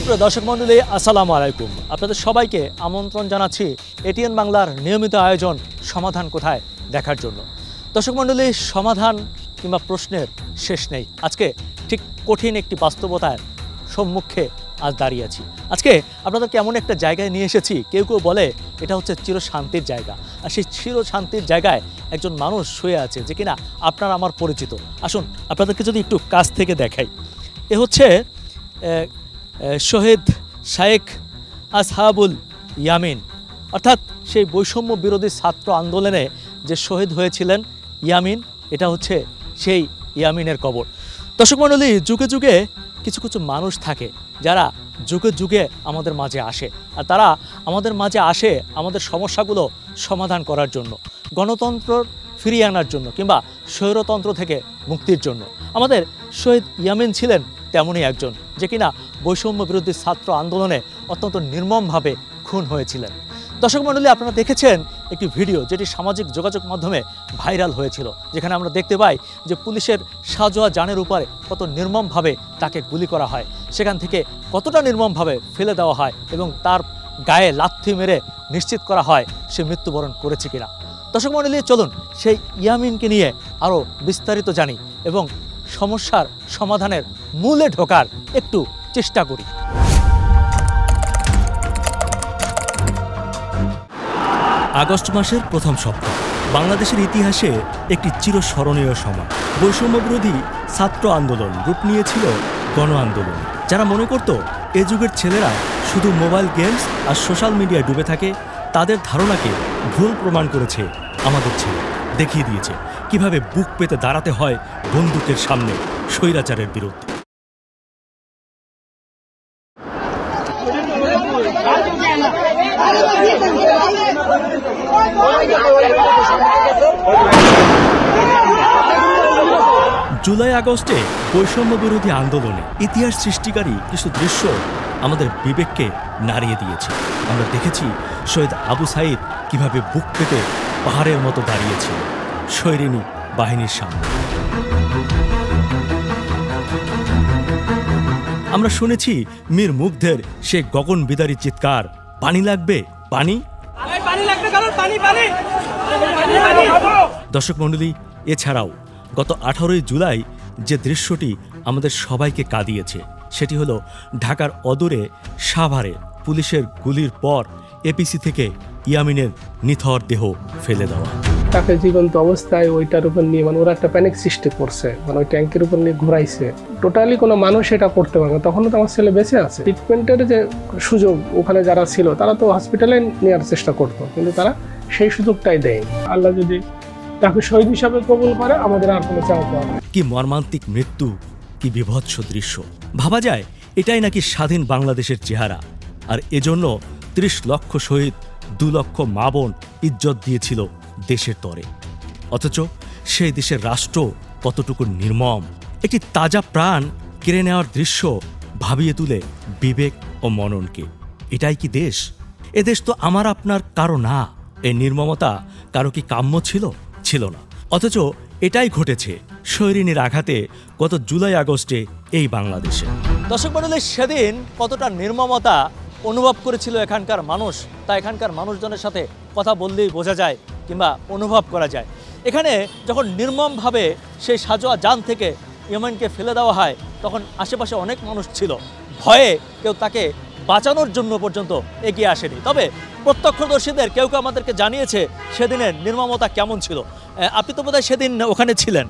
প্রিয় দর্শক মণ্ডলী, আসসালামু আলাইকুম। আপনাদের সবাইকে আমন্ত্রণ জানাচ্ছি এটিএন বাংলার নিয়মিত আয়োজন সমাধান কোথায় দেখার জন্য। দর্শক মণ্ডলী, সমাধান কিংবা প্রশ্নের শেষ নেই। আজকে ঠিক কঠিন একটি বাস্তবতার সম্মুখে আজ দাঁড়িয়ে আছি। আজকে আপনাদেরকে এমন একটা জায়গায় নিয়ে এসেছি, কেউ কেউ বলে এটা হচ্ছে চিরশান্তির জায়গা। আর সেই চিরশান্তির জায়গায় একজন মানুষ শুয়ে আছে যে কিনা আপনার আমার পরিচিত। আসুন আপনাদেরকে যদি একটু কাছ থেকে দেখাই। এ হচ্ছে শহীদ শায়েখ আসহাবুল ইয়ামিন, অর্থাৎ সেই বৈষম্য বিরোধী ছাত্র আন্দোলনে যে শহীদ হয়েছিলেন ইয়ামিন, এটা হচ্ছে সেই ইয়ামিনের কবর। দর্শক মণ্ডলী, যুগে যুগে কিছু কিছু মানুষ থাকে যারা যুগে যুগে আমাদের মাঝে আসে, আর তারা আমাদের মাঝে আসে আমাদের সমস্যাগুলো সমাধান করার জন্য, গণতন্ত্র ফিরিয়ে আনার জন্য কিংবা স্বৈরতন্ত্র থেকে মুক্তির জন্য। আমাদের শহীদ ইয়ামিন ছিলেন তেমনই একজন, যে কিনা বৈষম্য বিরোধী ছাত্র আন্দোলনে অত্যন্ত নির্মমভাবে খুন হয়েছিলেন। দর্শক মণ্ডলী, আপনারা দেখেছেন একটি ভিডিও যেটি সামাজিক যোগাযোগ মাধ্যমে ভাইরাল হয়েছিল, যেখানে আমরা দেখতে পাই যে পুলিশের সাজোয়া যানের উপরে কত নির্মমভাবে তাকে গুলি করা হয়, সেখান থেকে কতটা নির্মমভাবে ফেলে দেওয়া হয় এবং তার গায়ে লাথি মেরে নিশ্চিত করা হয় সে মৃত্যুবরণ করেছে কিনা। দর্শক মণ্ডলী, চলুন সেই ইয়ামিনকে নিয়ে আরও বিস্তারিত জানি এবং সমস্যার সমাধানের মূলে ঢোকার একটু চেষ্টা করি। আগস্ট মাসের প্রথম সপ্তাহ বাংলাদেশের ইতিহাসে একটি চিরস্মরণীয় সময়। বৈষম্য বিরোধী ছাত্র আন্দোলন রূপ নিয়েছিল গণ আন্দোলন। যারা মনে করত এ যুগের ছেলেরা শুধু মোবাইল গেমস আর সোশ্যাল মিডিয়ায় ডুবে থাকে, তাদের ধারণাকে ভুল প্রমাণ করেছে আমাদের ছেলে। দেখিয়ে দিয়েছে কিভাবে বুক পেতে দাঁড়াতে হয় বন্দুকের সামনে স্বৈরাচারের বিরুদ্ধে। জুলাই আগস্টে বৈষম্য বিরোধী আন্দোলনে ইতিহাস সৃষ্টিকারী কিছু দৃশ্য আমাদের বিবেককে নাড়িয়ে দিয়েছে। আমরা দেখেছি শহীদ আবু সাইদ কিভাবে বুক পেতে পাহাড়ের মতো দাঁড়িয়েছিল স্বৈরিনী বাহিনীর সামনে। আমরা শুনেছি মীর মুগ্ধের সে গগন বিদারী চিৎকার, পানি লাগবে পানি। দর্শক মণ্ডলী, এছাড়াও গত 18ই জুলাই যে দৃশ্যটি আমাদের সবাইকে কাঁদিয়েছে, সেটি হলো ঢাকার অদূরে সাভারে পুলিশের গুলির পর এপিসি থেকে ইয়ামিনের নিথর দেহ ফেলে দেওয়া। তাকে জীবন্ত অবস্থায় ওইটার উপর নিয়ে ওরা একটা প্যানিক সৃষ্টি করছে, ওই ট্যাঙ্কের উপর নিয়ে ঘুরাইছে। টোটালি কোনো মানুষ এটা করতে পারে না। তখনও তো আমার ছেলে বেঁচে আছে। ট্রিটমেন্টের যে সুযোগ ওখানে যারা ছিল তারা তো হসপিটালে নেওয়ার চেষ্টা করতো, কিন্তু তারা সেই সুযোগটাই দেয়নি। আল্লাহ যদি তাকে শহীদ হিসাবে কবুল করে, আমাদের আর কোনো চাওয়া পাওয়া নেই। কি মর্মান্তিক মৃত্যু, কি বিভৎস দৃশ্য। ভাবা যায় এটাই নাকি স্বাধীন বাংলাদেশের চেহারা। আর এজন্য 30 লক্ষ শহীদ, 2 লক্ষ মা বোন ইজ্জত দিয়েছিল দেশের তরে। অথচ সেই দেশের রাষ্ট্র কতটুকু নির্মম। একটি তাজা প্রাণ কেড়ে নেওয়ার দৃশ্য ভাবিয়ে তুলে বিবেক ও মননকে। এটাই কি দেশ? এ দেশ তো আমার আপনার কারো না। এই নির্মমতা কারো কি কাম্য ছিল? ছিল না। অথচ এটাই ঘটেছে স্বৈরিনীর আঘাতে গত জুলাই আগস্টে এই বাংলাদেশে। দর্শক মণ্ডলী, সেদিন কতটা নির্মমতা অনুভব করেছিল এখানকার মানুষ, তা এখানকার মানুষজনের সাথে কথা বললেই বোঝা যায় কিংবা অনুভব করা যায়। এখানে যখন নির্মমভাবে সেই সাজোয়া যান থেকে ইয়ামিনকে ফেলে দেওয়া হয়, তখন আশেপাশে অনেক মানুষ ছিল। ভয়ে কেউ তাকে বাঁচানোর জন্য পর্যন্ত এগিয়ে আসেনি। তবে প্রত্যক্ষদর্শীদের কেউ কেউ আমাদেরকে জানিয়েছে সেদিনের নির্মমতা কেমন ছিল। আপনি তো বোধহয় সেদিন ওখানে ছিলেন।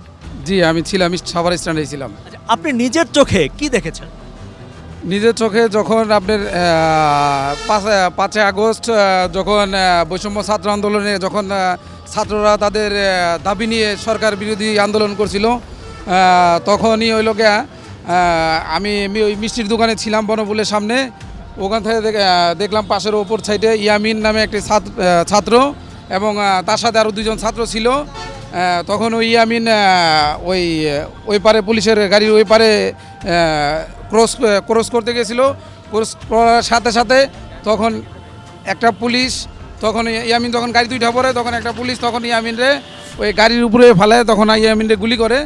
জি, আমি ছিলাম, আমি সাভার স্ট্যান্ডে ছিলাম। আপনি নিজের চোখে কি দেখেছেন? নিজের চোখে যখন আপনার 5 আগস্ট যখন বৈষম্য ছাত্র আন্দোলনে যখন ছাত্ররা তাদের দাবি নিয়ে সরকার বিরোধী আন্দোলন করছিল, তখনই ওই লোকে আমি ওই মিষ্টির দোকানে ছিলাম বনফুলের সামনে। ওখান থেকে দেখলাম পাশের ওপর সাইডে ইয়ামিন নামে একটি ছাত্র এবং তার সাথে আরও 2জন ছাত্র ছিল। তখন ওই ইয়ামিন ওই পারে পুলিশের গাড়ির ওই পারে ক্রস করতে গেছিল। ক্রস করার সাথে সাথে তখন একটা পুলিশ, তখন ইয়ামিন যখন গাড়ি দুইটা পড়ে, তখন একটা পুলিশ তখন ইয়ামিনরে ওই গাড়ির উপরে ফেলায়, তখন ইয়ামিনরে গুলি করে।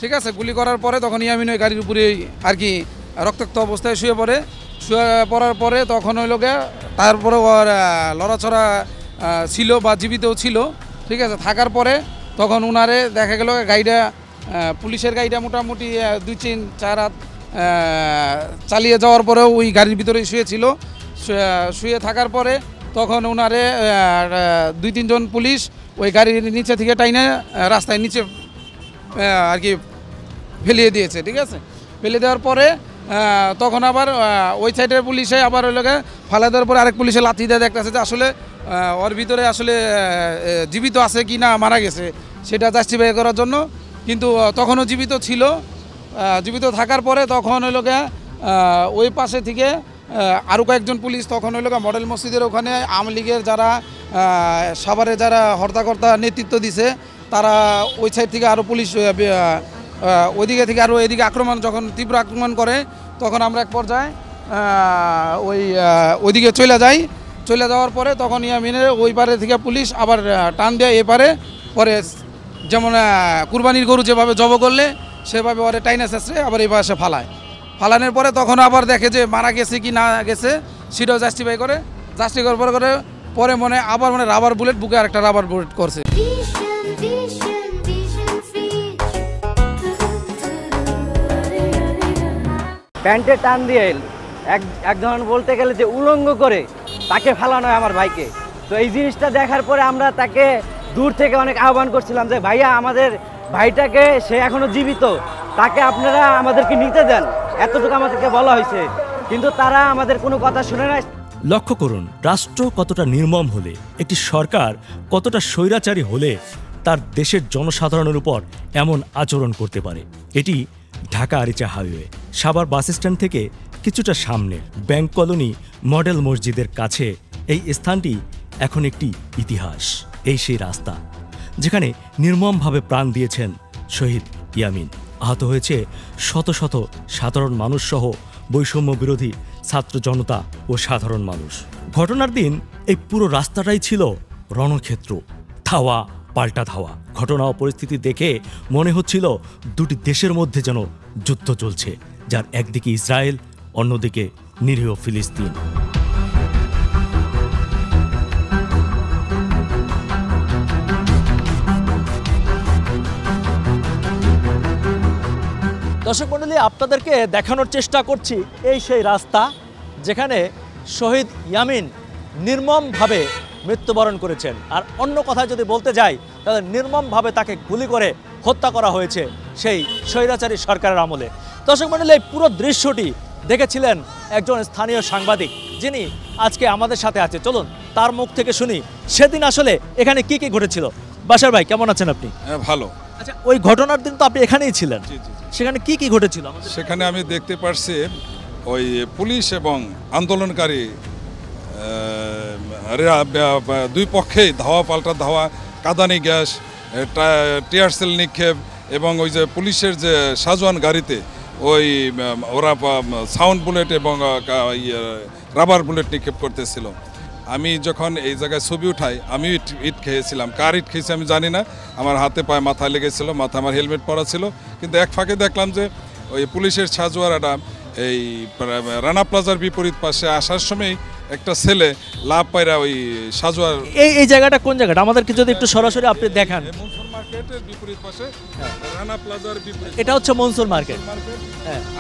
ঠিক আছে, গুলি করার পরে তখন ইয়ামিন ওই গাড়ির উপরে আর কি রক্তাক্ত অবস্থায় শুয়ে পড়ে। শুয়ে পড়ার পরে তখন হইল গে তারপরে ওর লড়াচড়া ছিল বা জীবিতও ছিল, ঠিক আছে। থাকার পরে তখন উনারে দেখা গেল গাড়িটা পুলিশের গাড়িটা মোটামুটি 2-3-4 রাত চালিয়ে যাওয়ার পরেও ওই গাড়ির ভিতরেই শুয়েছিল। শুয়ে থাকার পরে তখন ওনারে 2-3 জন পুলিশ ওই গাড়ির নিচে থেকে টাইনে রাস্তায় নিচে আর কি ফেলিয়ে দিয়েছে, ঠিক আছে। ফেলে দেওয়ার পরে তখন আবার ওই সাইডের পুলিশে আবার ওই লোকে ফালা দেওয়ার পরে আরেক পুলিশে লাথি দিয়ে দেখতেছে যে আসলে ওর ভিতরে আসলে জীবিত আছে কি না মারা গেছে সেটা জাস্টিফাই করার জন্য, কিন্তু তখনও জীবিত ছিল। জীবিত থাকার পরে তখন ওই লোকে ওই পাশে থেকে আরও কয়েকজন পুলিশ তখন ওই লোকে মডেল মসজিদের ওখানে আওয়ামী লীগের যারা সাভারে যারা হর্তাকর্তা নেতৃত্ব দিছে তারা ওই সাইড থেকে আরও পুলিশ ওইদিকে থেকে আরও এদিকে আক্রমণ যখন তীব্র আক্রমণ করে তখন আমরা এক পর্যায়ে ওইদিকে চলে যাওয়ার পরে তখন ইয়ামিনের ওই পারে থেকে পুলিশ আবার টান দেয় এপারে, পরে যেমন কুরবানির গরু যেভাবে জব করলে সেভাবে ওরে টাইনা শেষে আবার এই পাশে ফালানোর পরে তখন আবার দেখে যে মারা গেছে কি না গেছে সেটাও জাস্টিফাই করে পরে আবার রাবার বুলেট বুকে আরেকটা রাবার বুলেট করছে। প্যান্টে টান দিয়ে এক ধরনের বলতে গেলে যে উলঙ্গ করে তাকে ফেলানো হয় আমার ভাইকে। তো এই জিনিসটা দেখার পরে আমরা তাকে দূর থেকে অনেক আহ্বান করছিলাম যে ভাইয়া আমাদের ভাইটাকে সে এখনো জীবিত, তাকে আপনারা আমাদেরকে নিতে দেন, এতটুকু আমাদেরকে বলা হয়েছে, কিন্তু তারা আমাদের কোনো কথা শুনে না। লক্ষ্য করুন রাষ্ট্র কতটা নির্মম হলে, একটি সরকার কতটা স্বৈরাচারী হলে তার দেশের জনসাধারণের উপর এমন আচরণ করতে পারে। এটি Dhaka Aricha highway Savar bus stand থেকে কিছুটা সামনে ব্যাংক কলোনি মডেল মসজিদের কাছে এই স্থানটি এখন একটি ইতিহাস। এই সেই রাস্তা যেখানে নির্মমভাবে প্রাণ দিয়েছেন শহীদ ইয়ামিন। আহত হয়েছে শত শত সাধারণ মানুষ সহ বৈষম্য বিরোধী ছাত্র জনতা ও সাধারণ মানুষ। ঘটনার দিন এই পুরো রাস্তাটাই ছিল রণক্ষেত্র, ধাওয়া পাল্টা ধাওয়া। ঘটনা ও পরিস্থিতি দেখে মনে হচ্ছিল দুটি দেশের মধ্যে যেন যুদ্ধ চলছে, যার একদিকে ইসরায়েল, অন্যদিকে নিরীহ ফিলিস্তিন। দর্শক মণ্ডলী, আপনাদেরকে দেখানোর চেষ্টা করছি এই সেই রাস্তা যেখানে শহীদ ইয়ামিন নির্মমভাবে মৃত্যুবরণ করেছেন। আর অন্য কথা যদি বলতে যাই তাহলে নির্মমভাবে তাকে গুলি করে হত্যা করা হয়েছে সেই স্বৈরাচারী সরকারের আমলে। দর্শক মণ্ডলী, এই পুরো দৃশ্যটি দেখেছিলেন একজন স্থানীয় সাংবাদিক, যিনি আজকে আমাদের সাথে আছে। চলুন তার মুখ থেকে শুনি সেদিন আসলে এখানে কি কি ঘটেছিল। বাশার ভাই, কেমন আছেন আপনি? ভালো। আচ্ছা, ওই ঘটনার দিন তো আপনি এখানেই ছিলেন, সেখানে কি কি ঘটেছিল? সেখানে আমি দেখতে পারছি ওই পুলিশ এবং আন্দোলনকারী দুই পক্ষেই ধাওয়া পাল্টা ধাওয়া, কাঁদানি গ্যাস, টিয়ার সেল নিক্ষেপ এবং ওই যে পুলিশের যে সাজোয়ান গাড়িতে ওই ওরা সাউন্ড বুলেট এবং রাবার বুলেট নিক্ষেপ করতেছিল। আমি যখন এই জায়গায় ছবি উঠাই আমি ইট খেয়েছিলাম। কার ইট খেয়েছি আমি জানি না, আমার হাতে পায়ে মাথায় লেগেছিল, মাথায় আমার হেলমেট পরা ছিল। কিন্তু এক ফাঁকে দেখলাম যে ওই পুলিশের সাজোয়ারাটা এই রানা প্লাজার বিপরীত পাশে আসার সময় একটা ছেলে লাভ পায়রা ওই সাজোয়ার। এই জায়গাটা কোন জায়গাটা আমাদেরকে যদি একটু সরাসরি আপনি দেখান। মনসুর মার্কেটের বিপরীত পাশে, রানা প্লাজার বিপরীত। এটা হচ্ছে মনসুর মার্কেট,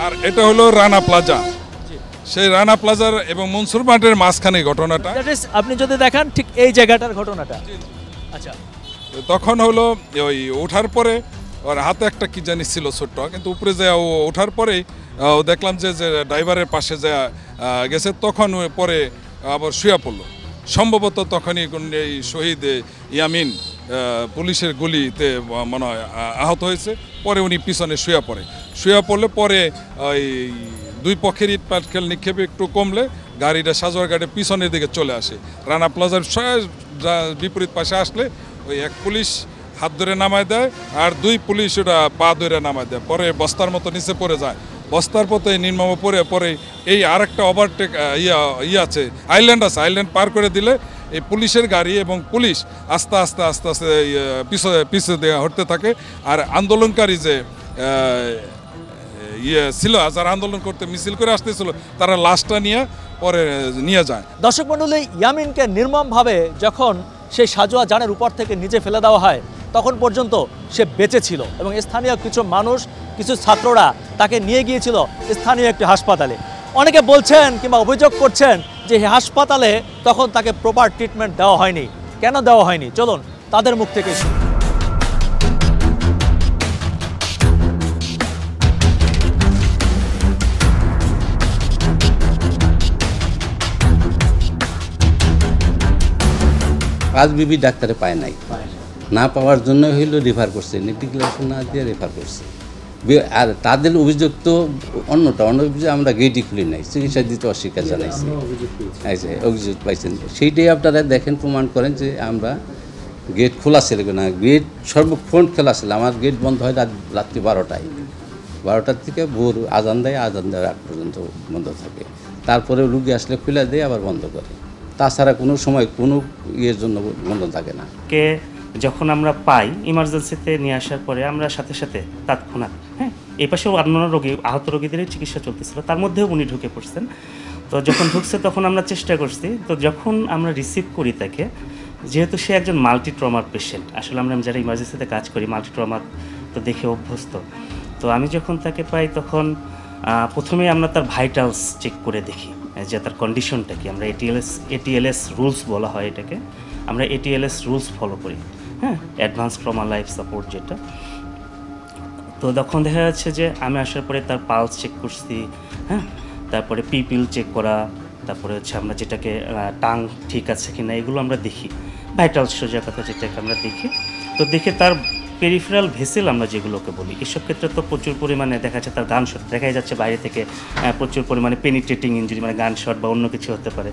আর এটা হলো রানা প্লাজা। সেই রানা প্লাজার এবং মনসুর মার্কেটের মাঝখানে ঘটনাটা আপনি যদি দেখান, ঠিক এই জায়গাটার ঘটনাটা। আচ্ছা, তখন হলো ওই ওঠার পরে ওর হাতে একটা কি জানি ছিল ছোট্ট, কিন্তু উপরে যায় ও ওঠার পরেই দেখলাম যে ড্রাইভারের পাশে যা গেছে, তখন পরে আবার শুয়ে পড়লো। সম্ভবত তখনই এই শহীদ ইয়ামিন পুলিশের গুলিতে মনে হয় আহত হয়েছে। পরে উনি পিছনে শুয়ে পড়লে পরে ওই দুই পক্ষের ইট পাটকেল নিক্ষেপে একটু কমলে গাড়িটা সাজোয়ার গাড়ি পিছনের দিকে চলে আসে। রানা প্লাজার বিপরীত পাশে আসলে ওই এক পুলিশ হাত ধরে নামায় দেয় আর দুই পুলিশ ওটা পা ধরে নামায় দেয়। পরে বস্তার মতো নিচে পড়ে যায়। বস্তার পথে নির্মম পরে এই আরেকটা ওভারটেক আছে, আইল্যান্ড পার করে দিলে এই পুলিশের গাড়ি এবং পুলিশ আস্তে আস্তে পিছনে দিয়ে হটতে থাকে। আর আন্দোলনকারী যে ছিল, যারা আন্দোলন করতে মিছিল করে আসতেছিল, তারা লাশটা নিয়ে পরে নিয়ে যায়। দর্শক মণ্ডলী, ইয়ামিনকে নির্মমভাবে যখন সেই সাজোয়া যানের উপর থেকে নিচে ফেলে দেওয়া হয় তখন পর্যন্ত সে বেঁচে ছিল এবং স্থানীয় কিছু মানুষ, কিছু ছাত্ররা তাকে নিয়ে গিয়েছিল স্থানীয় একটি হাসপাতালে। অনেকে বলছেন কিংবা অভিযোগ করছেন যে এই হাসপাতালে তখন তাকে প্রপার ট্রিটমেন্ট দেওয়া হয়নি। কেন দেওয়া হয়নি, চলুন তাদের মুখ থেকে শুনি। আজ বিবি ডাক্তারে পায় নাই, না পাওয়ার জন্য হইলো রেফার করছে, নেটিকুলেশন না দিয়ে রেফার করছে। আর তাদের অভিযোগ তো অন্যটা, অন্য অভিযোগ আমরা গেটই খুলি নাই, চিকিৎসা দিতে অস্বীকার জানাইছি, অভিযোগ পাইছেন। সেইটাই আপনারা দেখেন, প্রমাণ করেন যে আমরা গেট খোলা ছিল না, গেট সর্বক্ষণ খোলা ছিল। আমার গেট বন্ধ হয় রাত্রি 12টায়, 12টার থেকে ভোর আজান দেয়, আজান দেওয়ার আগ পর্যন্ত বন্ধ থাকে। তারপরে রুগী আসলে খুলে দেয়, আবার বন্ধ করে। তাছাড়া কোনো সময় কোনো ইয়ের জন্য বন্ধ থাকে না। কে যখন আমরা পাই ইমার্জেন্সিতে নিয়ে আসার পরে আমরা সাথে সাথে তৎক্ষণাৎ, এই পাশেও অন্যান্য রোগী, আহত রোগীদেরই চিকিৎসা চলতেছিল, তার মধ্যেও উনি ঢুকে পড়ছেন। তো যখন ঢুকছে তখন আমরা চেষ্টা করছি, তো যখন আমরা রিসিভ করি তাকে, যেহেতু সে একজন মাল্টি ট্রমার পেশেন্ট, আসলে আমরা যারা ইমার্জেন্সিতে কাজ করি মাল্টি ট্রমার তো দেখে অভ্যস্ত। তো আমি যখন তাকে পাই তখন প্রথমে আমরা তার ভাইটালস চেক করে দেখি যে তার কন্ডিশনটা কি। আমরা এটিএলএস রুলস বলা হয় এটাকে, আমরা এটিএলএস রুলস ফলো করি, অ্যাডভান্স ট্রমা লাইফ সাপোর্ট যেটা। তো তখন দেখা যাচ্ছে যে আমি আসার পরে তার পালস চেক করছি, তারপরে পিপিল চেক করা, তারপরে হচ্ছে আমরা যেটাকে টাং ঠিক আছে কিনা এগুলো আমরা দেখি, ভাইটাল সোজা কথা যেটাকে আমরা দেখি। তো দেখে তার পেরিফেরাল ভেসেল আমরা যেগুলোকে বলি, এসব ক্ষেত্রে তো প্রচুর পরিমাণে দেখা যাচ্ছে তার গান শট দেখাই যাচ্ছে বাইরে থেকে, প্রচুর পরিমাণে পেনিট্রেটিং ইঞ্জুরি, মানে গান শট বা অন্য কিছু হতে পারে।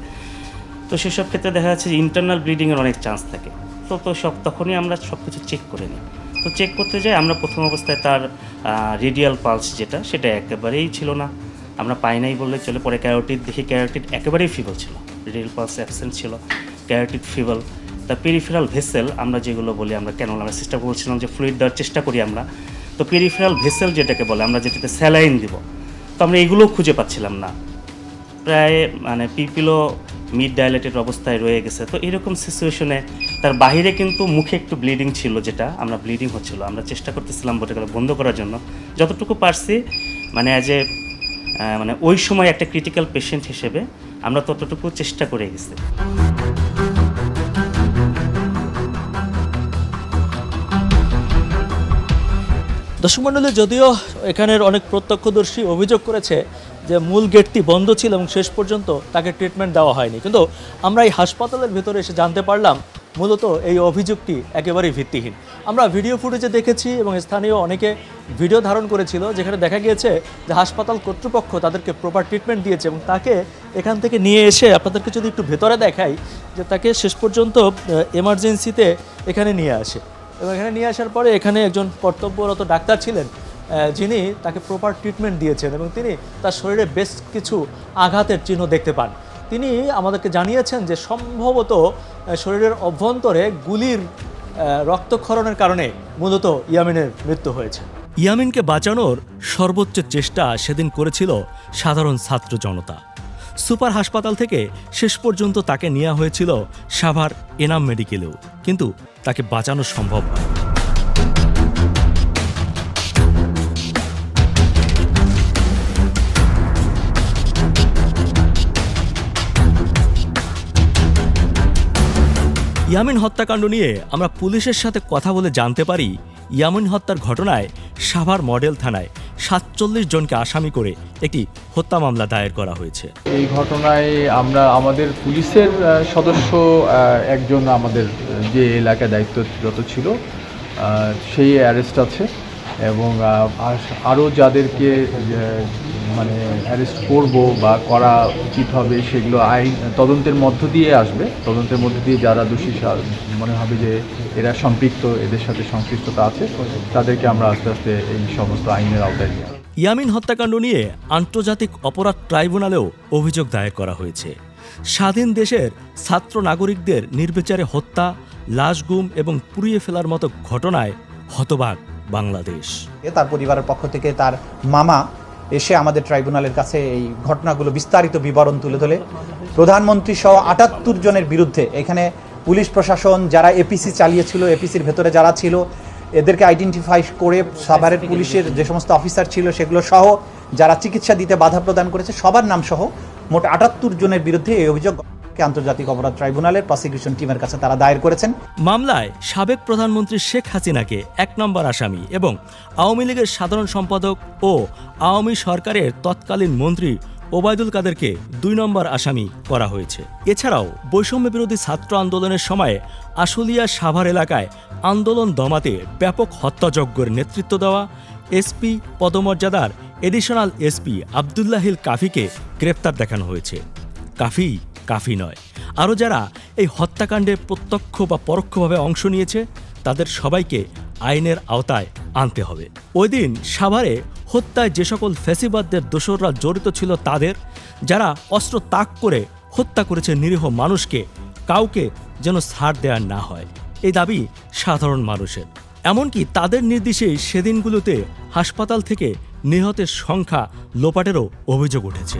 তো সেসব ক্ষেত্রে দেখা যাচ্ছে যে ইন্টারনাল ব্লিডিংয়ের অনেক চান্স থাকে। তো তখনই আমরা সব কিছু চেক করে নিই। তো চেক করতে যাই আমরা প্রথম অবস্থায় তার রেডিয়াল পালস যেটা, সেটা একেবারেই ছিল না, আমরা পাই নাই বললে চলে। পরে ক্যারোটিড দেখি, ক্যারোটিড একেবারেই ফিবল ছিল, রেডিয়াল পালস অ্যাবসেন্ট ছিল, ক্যারোটিড ফিবল। তার পেরিফেরাল ভেসেল আমরা যেগুলো বলি, আমরা কেন আমরা চেষ্টা করছিলাম যে ফ্লুইড দেওয়ার চেষ্টা করি আমরা, তো পেরিফেরাল ভেসেল যেটাকে বলে, আমরা যেটাতে স্যালাইন দিব, তো আমরা এগুলোও খুঁজে পাচ্ছিলাম না। প্রায় মানে পিপিলও মিড ডাইলেটেড অবস্থায় রয়ে গেছে। তো এরকম সিচুয়েশনে তার বাইরে কিন্তু মুখে একটু ব্লিডিং ছিল, যেটা আমরা ব্লিডিং হচ্ছিল, আমরা চেষ্টা করতেছিলাম বলতে গেলে বন্ধ করার জন্য যতটুকু পারছি, মানে অ্যাজ এ মানে ওই সময় একটা ক্রিটিক্যাল পেশেন্ট হিসেবে আমরা ততটুকু চেষ্টা করে গেছি। দর্শক মণ্ডলী, যদিও এখানের অনেক প্রত্যক্ষদর্শী অভিযোগ করেছে যে মূল গেটটি বন্ধ ছিল এবং শেষ পর্যন্ত তাকে ট্রিটমেন্ট দেওয়া হয়নি, কিন্তু আমরা এই হাসপাতালের ভেতরে এসে জানতে পারলাম মূলত এই অভিযোগটি একেবারেই ভিত্তিহীন। আমরা ভিডিও ফুটেজে দেখেছি এবং স্থানীয় অনেকে ভিডিও ধারণ করেছিল, যেখানে দেখা গিয়েছে যে হাসপাতাল কর্তৃপক্ষ তাদেরকে প্রপার ট্রিটমেন্ট দিয়েছে এবং তাকে এখান থেকে নিয়ে এসে, আপনাদেরকে যদি একটু ভেতরে দেখাই, যে তাকে শেষ পর্যন্ত এমার্জেন্সিতে এখানে নিয়ে আসে এবং এখানে নিয়ে আসার পরে এখানে একজন কর্তব্যরত ডাক্তার ছিলেন যিনি তাকে প্রপার ট্রিটমেন্ট দিয়েছেন এবং তিনি তার শরীরে বেশ কিছু আঘাতের চিহ্ন দেখতে পান। তিনি আমাদেরকে জানিয়েছেন যে সম্ভবত শরীরের অভ্যন্তরে গুলির রক্তক্ষরণের কারণে মূলত ইয়ামিনের মৃত্যু হয়েছে। ইয়ামিনকে বাঁচানোর সর্বোচ্চ চেষ্টা সেদিন করেছিল সাধারণ ছাত্র জনতা। সুপার হাসপাতাল থেকে শেষ পর্যন্ত তাকে নেওয়া হয়েছিল সাভার এনাম মেডিকেলেও, কিন্তু তাকে বাঁচানো সম্ভব হয়। ইয়ামিন হত্যাকাণ্ড নিয়ে আমরা পুলিশের সাথে কথা বলে জানতে পারি, ইয়ামিন হত্যার ঘটনায় সাভার মডেল থানায় ৪৭ জনকে আসামি করে একটি হত্যা মামলা দায়ের করা হয়েছে। এই ঘটনায় আমরা আমাদের পুলিশের সদস্য একজন আমাদের যে এলাকায় দায়িত্বরত ছিল সেই অ্যারেস্ট আছে এবং আরও যাদেরকে মানে অ্যারেস্ট করব বা করা উচিত হবে সেগুলো আইন তদন্তের মধ্য দিয়ে আসবে। তদন্তের মধ্য দিয়ে যারা দোষী মনে হবে যে এরা সম্পৃক্ত, এদের সাথে সংশ্লিষ্টতা আছে, তাদেরকে আমরা আস্তে আস্তে এই সমস্ত আইনের আওতায় নিয়ে। ইয়ামিন হত্যাকাণ্ড নিয়ে আন্তর্জাতিক অপরাধ ট্রাইব্যুনালেও অভিযোগ দায়ের করা হয়েছে। স্বাধীন দেশের ছাত্র নাগরিকদের নির্বিচারে হত্যা, লাশ গুম এবং পুড়িয়ে ফেলার মতো ঘটনায় হতবাক বাংলাদেশ। তার পরিবারের পক্ষ থেকে তার মামা এসে আমাদের ট্রাইব্যুনালের কাছে এই ঘটনাগুলো বিস্তারিত বিবরণ তুলে ধরে প্রধানমন্ত্রী সহ ৭৮ জনের বিরুদ্ধে এখানে পুলিশ প্রশাসন যারা এপিসি চালিয়েছিল, এপিসির ভেতরে যারা ছিল এদেরকে আইডেন্টিফাই করে সাভারের পুলিশের যে সমস্ত অফিসার ছিল সেগুলো সহ যারা চিকিৎসা দিতে বাধা প্রদান করেছে সবার নাম সহ মোট ৭৮ জনের বিরুদ্ধে এই অভিযোগ আন্তর্জাতিক অপরাধ ট্রাইব্যুনালের প্রসিকিউশন টিমের কাছে তারা দায়ের করেছেন। মামলায় সাবেক প্রধানমন্ত্রী শেখ হাসিনাকে ১ নম্বর আসামি এবং আওয়ামী লীগের সাধারণ সম্পাদক ও আওয়ামী সরকারের তৎকালীন মন্ত্রী ওবায়দুল কাদেরকে ২ নম্বর আসামি করা হয়েছে। এছাড়াও বৈষম্য বিরোধী ছাত্র আন্দোলনের সময় আশুলিয়া সাভার এলাকায় আন্দোলন দমাতে ব্যাপক হত্যাযজ্ঞের নেতৃত্ব দেওয়া এসপি পদমর্যাদার এডিশনাল এসপি আবদুল্লাহিল কাফিকে গ্রেপ্তার দেখানো হয়েছে। কাফি নয়, আরও যারা এই হত্যাকাণ্ডে প্রত্যক্ষ বা পরোক্ষভাবে অংশ নিয়েছে তাদের সবাইকে আইনের আওতায় আনতে হবে। ওই দিন সাভারে হত্যায় যে সকল ফ্যাসিবাদদের দোসররা জড়িত ছিল তাদের, যারা অস্ত্র তাক করে হত্যা করেছে নিরীহ মানুষকে, কাউকে যেন ছাড় দেওয়া না হয়, এই দাবি সাধারণ মানুষের। এমনকি তাদের নির্দেশেই সেদিনগুলোতে হাসপাতাল থেকে নিহতের সংখ্যা লোপাটেরও অভিযোগ উঠেছে।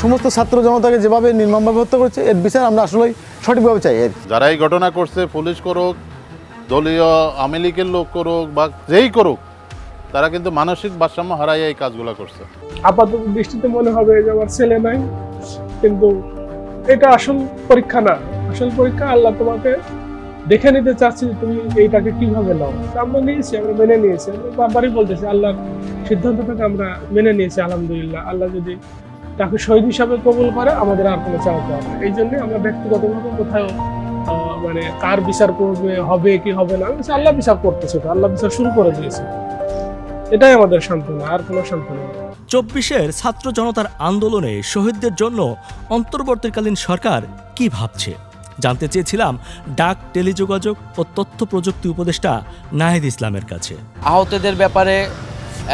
সমস্ত ছাত্র জনতাকে যেভাবে নির্মমভাবে হত্যা করছে এর বিচার আমরা আসলে সঠিকভাবে চাই। যারা এই ঘটনা করছে, পুলিশ করুক, দলীয় আওয়ামী লীগের লোক করুক বা যেই করুক, তারা কিন্তু মানসিক ভারসাম্য হারাইয়া এই কাজগুলো করছে। আপাতত দৃষ্টিতে মনে হবে যে আমার ছেলে নাই, কিন্তু এটা আসল পরীক্ষা না। আসল পরীক্ষা আল্লাহ তোমাকে দেখে নিতে চাচ্ছি তুমি এইটাকে কিভাবে নাও। আমরা নিয়েছি, আমরা মেনে নিয়েছি, আমরা বারবারই বলতেছি আল্লাহর সিদ্ধান্তটাকে আমরা মেনে নিয়েছি। আলহামদুলিল্লাহ, আল্লাহ যদি তাকে শহীদ হিসাবে কবুল করে আমাদের আর কোনো চাওয়া পাওয়া না। এই জন্যই আমরা ব্যক্তিগতভাবে কোথাও মানে কার বিচার করবে, হবে কি হবে না, আল্লাহ বিচার করতেছে, আল্লাহ বিচার শুরু করে দিয়েছে। এটাই আমাদের সান্ত্বনা, আর কোনো সান্ত্বনা নেই। ২৪-এর ছাত্র জনতার আন্দোলনে শহীদদের জন্য অন্তর্বর্তীকালীন সরকার কি ভাবছে জানতে চেয়েছিলাম ডাক, টেলিযোগাযোগ ও তথ্য প্রযুক্তি উপদেষ্টা নাহিদ ইসলামের কাছে। আহতদের ব্যাপারে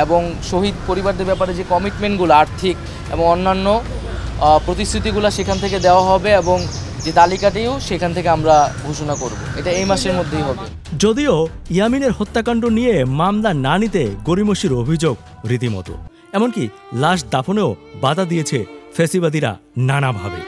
এবং শহীদ পরিবারদের ব্যাপারে যে কমিটমেন্টগুলো আর্থিক এবং অন্যান্য প্রতিশ্রুতিগুলো সেখান থেকে দেওয়া হবে এবং যে তালিকাটিও সেখান থেকে আমরা ঘোষণা করব। এটা এই মাসের মধ্যেই হবে। যদিও ইয়ামিনের হত্যাকাণ্ড নিয়ে মামলা না নিতে গড়িমসির অভিযোগ রীতিমতো, এমনকি লাশ দাফনেও বাধা দিয়েছে ফ্যাসিবাদীরা নানাভাবে।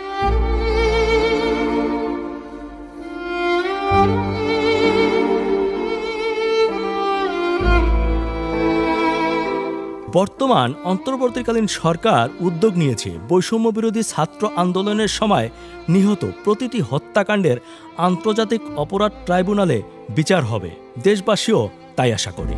বর্তমান অন্তর্বর্তীকালীন সরকার উদ্যোগ নিয়েছে বৈষম্য বিরোধী ছাত্র আন্দোলনের সময় নিহত প্রতিটি হত্যাকাণ্ডের আন্তর্জাতিক অপরাধ ট্রাইব্যুনালে বিচার হবে। দেশবাসীও তাই আশা করে।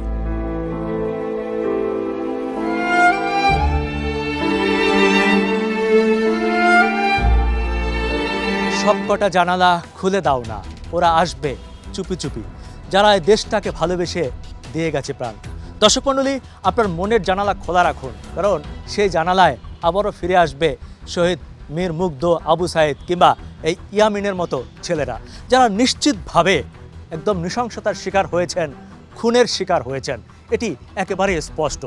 সবকটা জানালা খুলে দাও না, ওরা আসবে চুপি চুপি, যারা এই দেশটাকে ভালোবেসে দিয়ে গেছে প্রাণ। দর্শক মণ্ডলী, আপনার মনের জানালা খোলা রাখুন, কারণ সেই জানালায় আবারও ফিরে আসবে শহীদ মীর মুগ্ধ, আবু সাইদ কিংবা এই ইয়ামিনের মতো ছেলেরা, যারা নিশ্চিতভাবে একদম নৃশংসতার শিকার হয়েছেন, খুনের শিকার হয়েছেন। এটি একেবারে স্পষ্ট।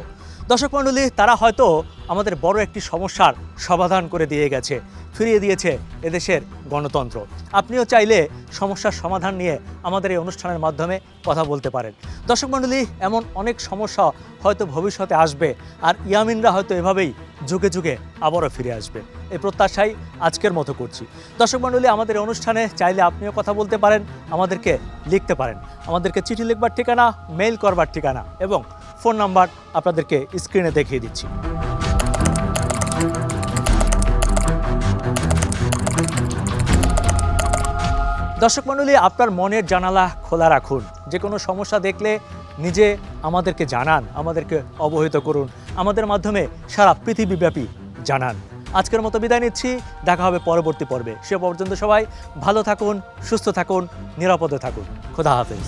দর্শক মণ্ডলী, তারা হয়তো আমাদের বড় একটি সমস্যার সমাধান করে দিয়ে গেছে, ফিরিয়ে দিয়েছে এদেশের গণতন্ত্র। আপনিও চাইলে সমস্যার সমাধান নিয়ে আমাদের এই অনুষ্ঠানের মাধ্যমে কথা বলতে পারেন। দর্শক মণ্ডলী, এমন অনেক সমস্যা হয়তো ভবিষ্যতে আসবে, আর ইয়ামিনরা হয়তো এভাবেই যুগে যুগে আবারও ফিরে আসবে, এই প্রত্যাশাই আজকের মতো করছি। দর্শক মণ্ডলী, আমাদের অনুষ্ঠানে চাইলে আপনিও কথা বলতে পারেন, আমাদেরকে লিখতে পারেন। আমাদেরকে চিঠি লিখবার ঠিকানা, মেইল করবার ঠিকানা এবং ফোন নাম্বার আপনাদেরকে স্ক্রিনে দেখিয়ে দিচ্ছি। দর্শক মণ্ডলী, আপনার মনের জানালা খোলা রাখুন। যে কোনো সমস্যা দেখলে নিজে আমাদেরকে জানান, আমাদেরকে অবহিত করুন, আমাদের মাধ্যমে সারা পৃথিবীব্যাপী জানান। আজকের মতো বিদায় নিচ্ছি, দেখা হবে পরবর্তী পর্বে। সে পর্যন্ত সবাই ভালো থাকুন, সুস্থ থাকুন, নিরাপদে থাকুন। খোদা হাফেজ।